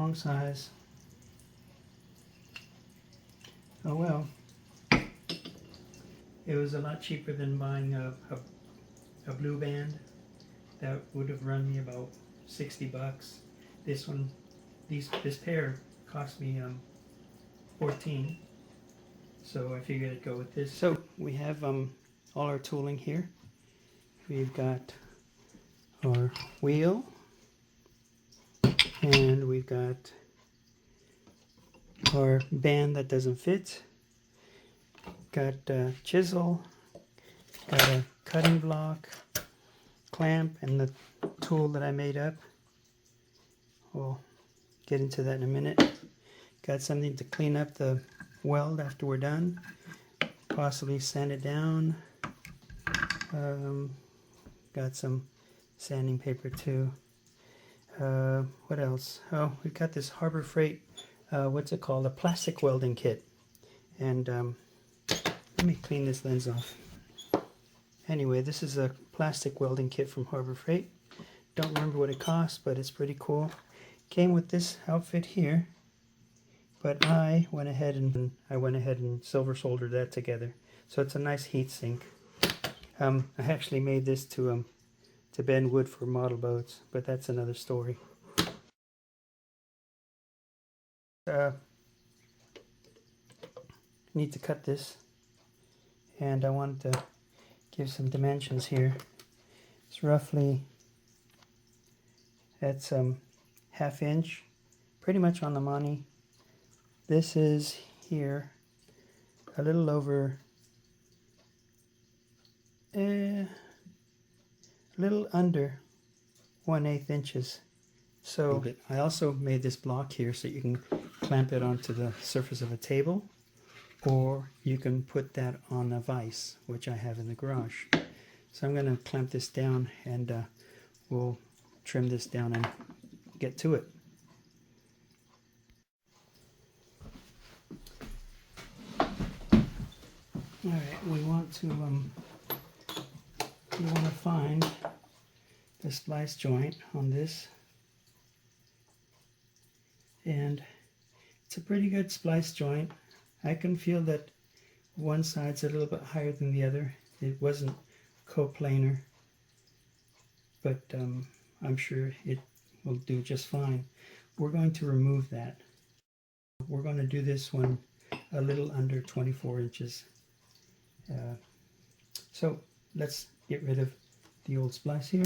wrong size. Oh well. It was a lot cheaper than buying a blue band. That would have run me about 60 bucks. This one, this pair cost me 14. So I figured I'd go with this. So we have all our tooling here. We've got our wheel, and we've got our band that doesn't fit. Got a chisel, got a cutting block, clamp, and the tool that I made up. We'll get into that in a minute. Got something to clean up the weld after we're done. Possibly sand it down. Got some sanding paper too. What else? Oh, we've got this Harbor Freight, what's it called? A plastic welding kit. And let me clean this lens off. Anyway, this is a plastic welding kit from Harbor Freight. Don't remember what it cost, but it's pretty cool. Came with this outfit here, but I went ahead and silver soldered that together. So it's a nice heat sink. I actually made this to bend wood for model boats, but that's another story. Need to cut this, and I wanted to give some dimensions here. It's roughly, that's 1/2 inch, pretty much on the money. This is here a little over a little under 1/8 inches. So I also made this block here so you can clamp it onto the surface of a table, or you can put that on a vise, which I have in the garage. So I'm going to clamp this down, and we'll trim this down and get to it. Alright, we want to find the splice joint on this, and it's a pretty good splice joint. I can feel that one side's a little bit higher than the other. It wasn't coplanar, but I'm sure it will do just fine. We're going to remove that. We're going to do this one a little under 24 inches. So let's get rid of the old splice here.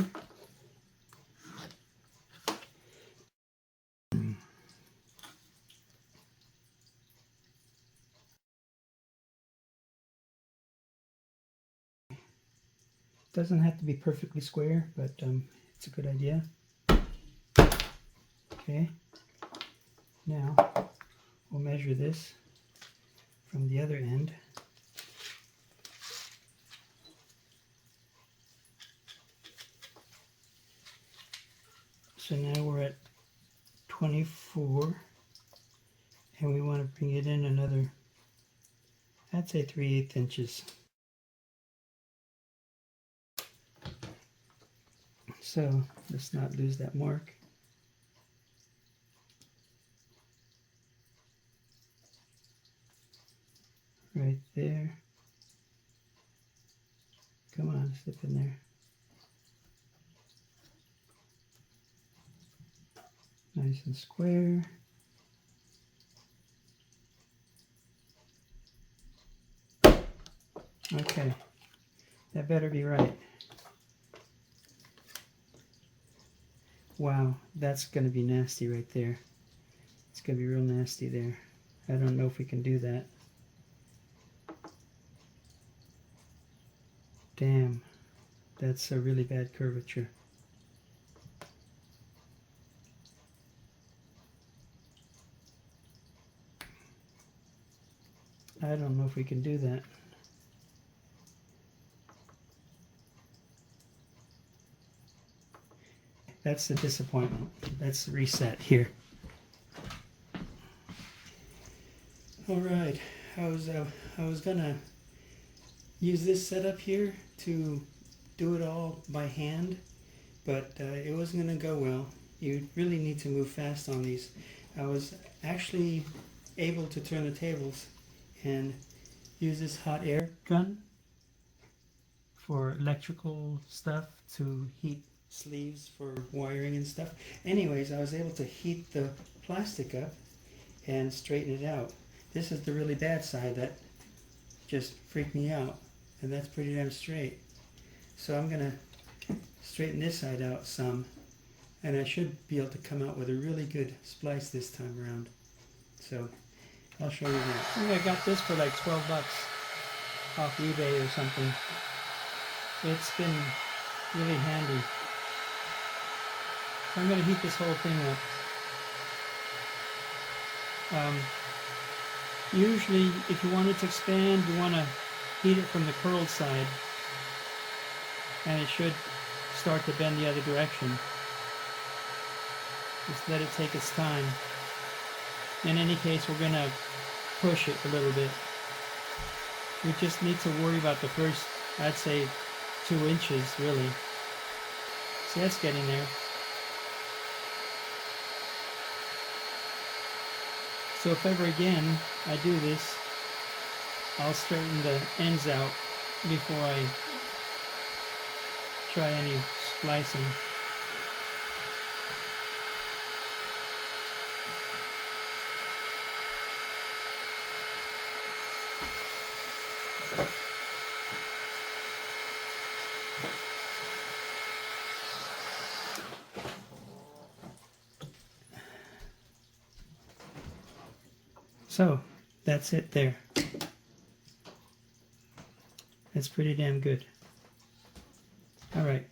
Doesn't have to be perfectly square, but it's a good idea. Okay, now we'll measure this from the other end. So now we're at 24, and we want to bring it in another, I'd say 3/8 inches. So let's not lose that mark. Right there. Come on, slip in there. Nice and square. Okay, that better be right. Wow, that's going to be nasty right there. It's going to be real nasty there. I don't know if we can do that. Damn, that's a really bad curvature. I don't know if we can do that. That's the disappointment. That's the reset here. All right, I was gonna use this setup here to do it all by hand, but it wasn't gonna go well. You really need to move fast on these. I was actually able to turn the tables and use this hot air gun for electrical stuff to heat sleeves for wiring and stuff. Anyways, I was able to heat the plastic up and straighten it out. This is the really bad side that just freaked me out, and that's pretty damn straight. So I'm gonna straighten this side out some, and I should be able to come out with a really good splice this time around. So I'll show you that. I think I got this for like 12 bucks off eBay or something. It's been really handy. So I'm going to heat this whole thing up. Usually if you want it to expand, you want to heat it from the curled side, and it should start to bend the other direction. Just let it take its time. In any case, we're going to push it a little bit. We just need to worry about the first, I'd say, 2 inches, really. See, that's getting there. So if ever again I do this, I'll straighten the ends out before I try any splicing. So that's it there. That's pretty damn good. All right.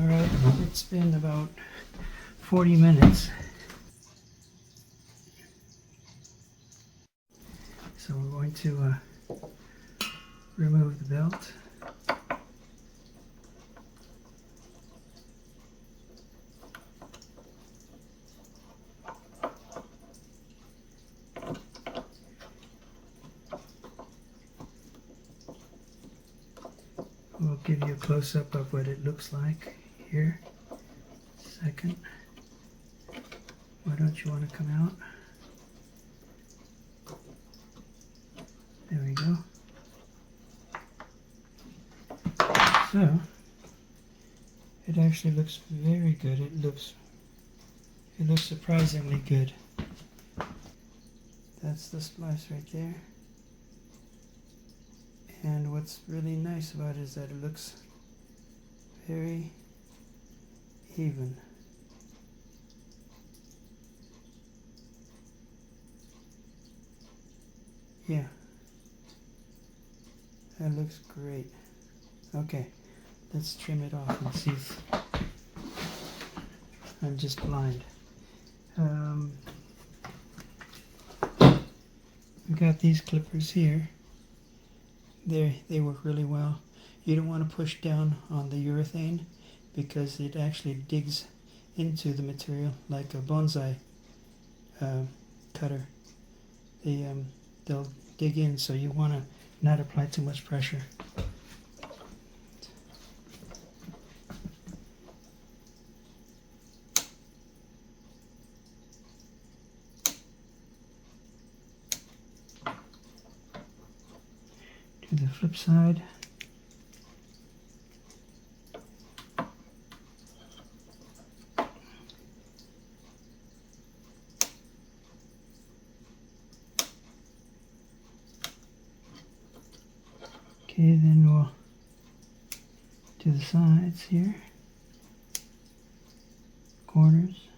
Alright, it's been about 40 minutes. So we're going to remove the belt. We'll give you a close-up of what it looks like here. Second. Why don't you want to come out? There we go. So, it actually looks very good. It looks surprisingly good. That's the splice right there. And what's really nice about it is that it looks very even. Yeah, that looks great. Okay, let's trim it off and see if I'm just blind. We've got these clippers here. They work really well. You don't want to push down on the urethane because it actually digs into the material like a bonsai cutter. They'll dig in, so you want to not apply too much pressure. Do the flip side. Okay, then we'll do the sides here, corners.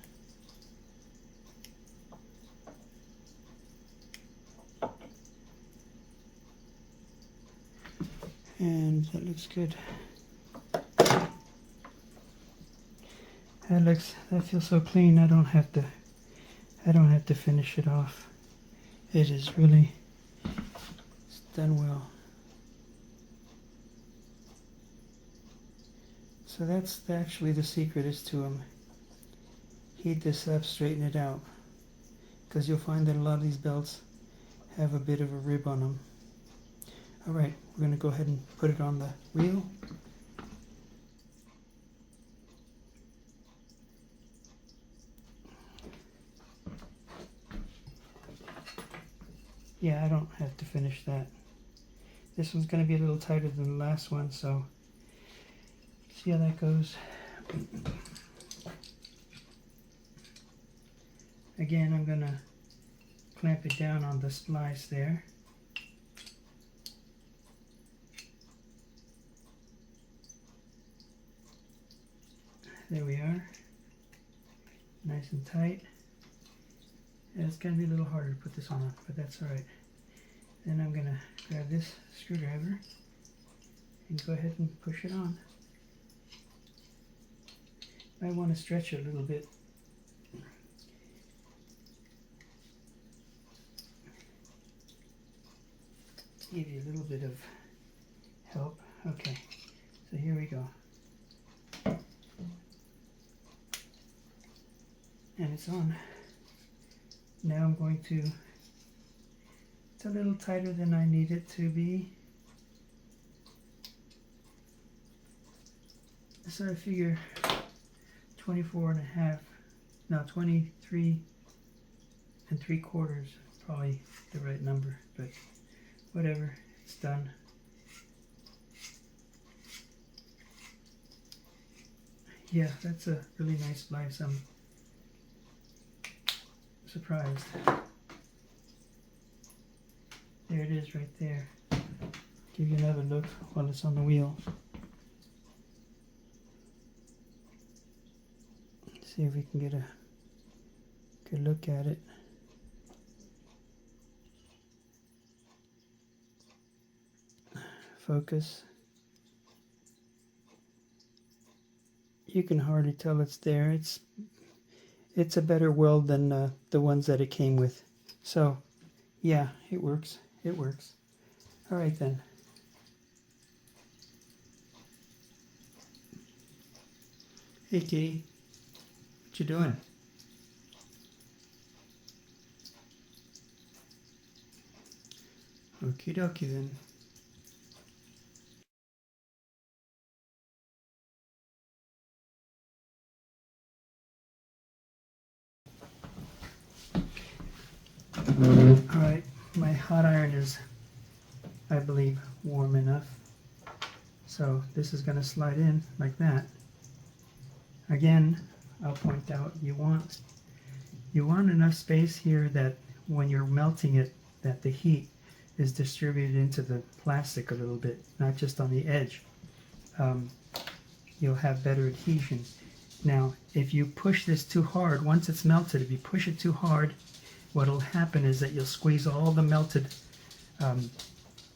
And that looks good. That feels so clean. I don't have to finish it off. It is really, it's done well. So that's actually the secret, is to heat this up, straighten it out, because you'll find that a lot of these belts have a bit of a rib on them. Alright, we're going to go ahead and put it on the wheel. Yeah, I don't have to finish that. This one's going to be a little tighter than the last one, so see how that goes. Again, I'm going to clamp it down on the splice there. There we are. Nice and tight. And it's going to be a little harder to put this on, but that's alright. Then I'm going to grab this screwdriver and go ahead and push it on. I want to stretch it a little bit. Give you a little bit of help. Okay, so here we go. And it's on. Now I'm going to, it's a little tighter than I need it to be. So I figure 23 3/4 probably the right number, but whatever, it's done. Yeah, that's a really nice splice. I'm surprised. There it is right there. Give you another look while it's on the wheel. See if we can get a good look at it. Focus. You can hardly tell it's there. It's a better weld than the ones that it came with. So yeah, it works. It works. All right then. Hey kitty, what you doing? Okie dokie then. Alright, my hot iron is, I believe, warm enough. So this is going to slide in like that. Again, I'll point out you want enough space here that when you're melting it, that the heat is distributed into the plastic a little bit, not just on the edge. You'll have better adhesion. Now, if you push this too hard, once it's melted, if you push it too hard, what'll happen is that you'll squeeze all the melted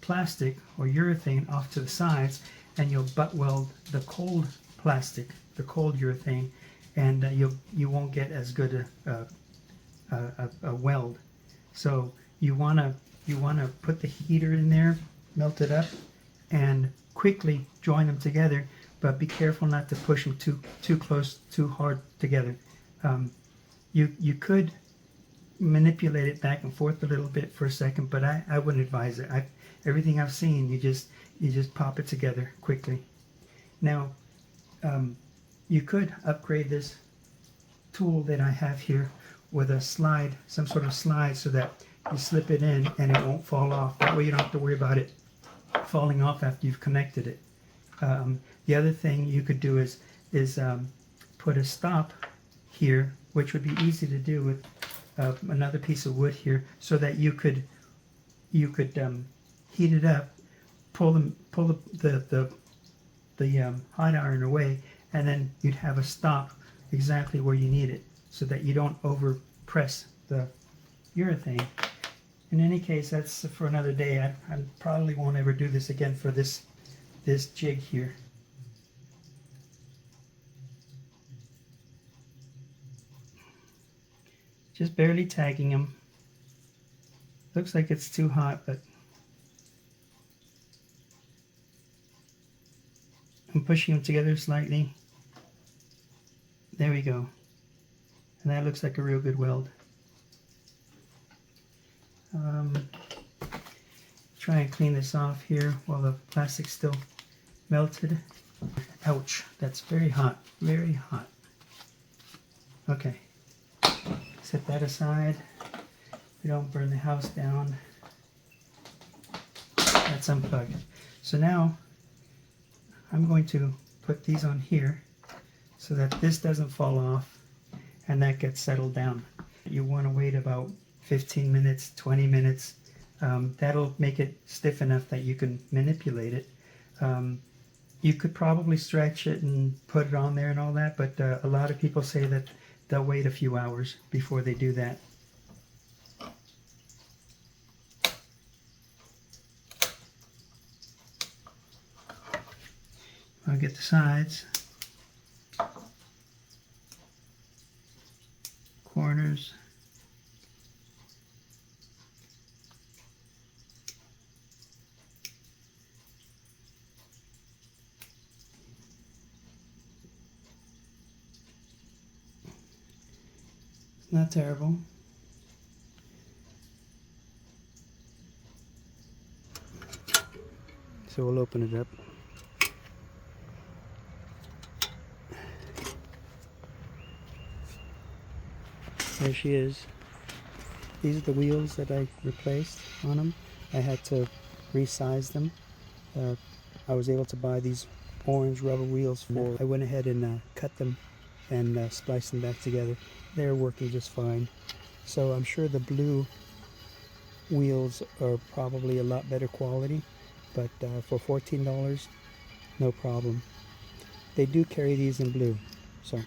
plastic or urethane off to the sides, and you'll butt weld the cold plastic, the cold urethane, and you won't get as good a weld. So you wanna put the heater in there, melt it up, and quickly join them together. But be careful not to push them too close, too hard together. You could manipulate it back and forth a little bit for a second, but I wouldn't advise it. Everything I've seen, you just pop it together quickly. Now, you could upgrade this tool that I have here with a slide, some sort of slide, so that you slip it in and it won't fall off. That way you don't have to worry about it falling off after you've connected it. The other thing you could do is put a stop here, which would be easy to do with another piece of wood here, so that you could heat it up, pull the hot iron away, and then you'd have a stop exactly where you need it, so that you don't over press the urethane. In any case, that's for another day. I probably won't ever do this again for this jig here. Just barely tagging them. Looks like it's too hot, but I'm pushing them together slightly. There we go. And that looks like a real good weld. Try and clean this off here while the plastic's still melted. Ouch, that's very hot, very hot. Okay, set that aside. We don't burn the house down. That's unplugged. So now I'm going to put these on here so that this doesn't fall off and that gets settled down. You want to wait about 15 minutes, 20 minutes. That'll make it stiff enough that you can manipulate it. You could probably stretch it and put it on there and all that, but a lot of people say that they'll wait a few hours before they do that. I'll get the sides, corners. Not terrible. So we'll open it up. There she is. These are the wheels that I replaced on them. I had to resize them. I was able to buy these orange rubber wheels for. I went ahead and cut them and spliced them back together. They're working just fine. So I'm sure the blue wheels are probably a lot better quality, but for $14, no problem. They do carry these in blue, so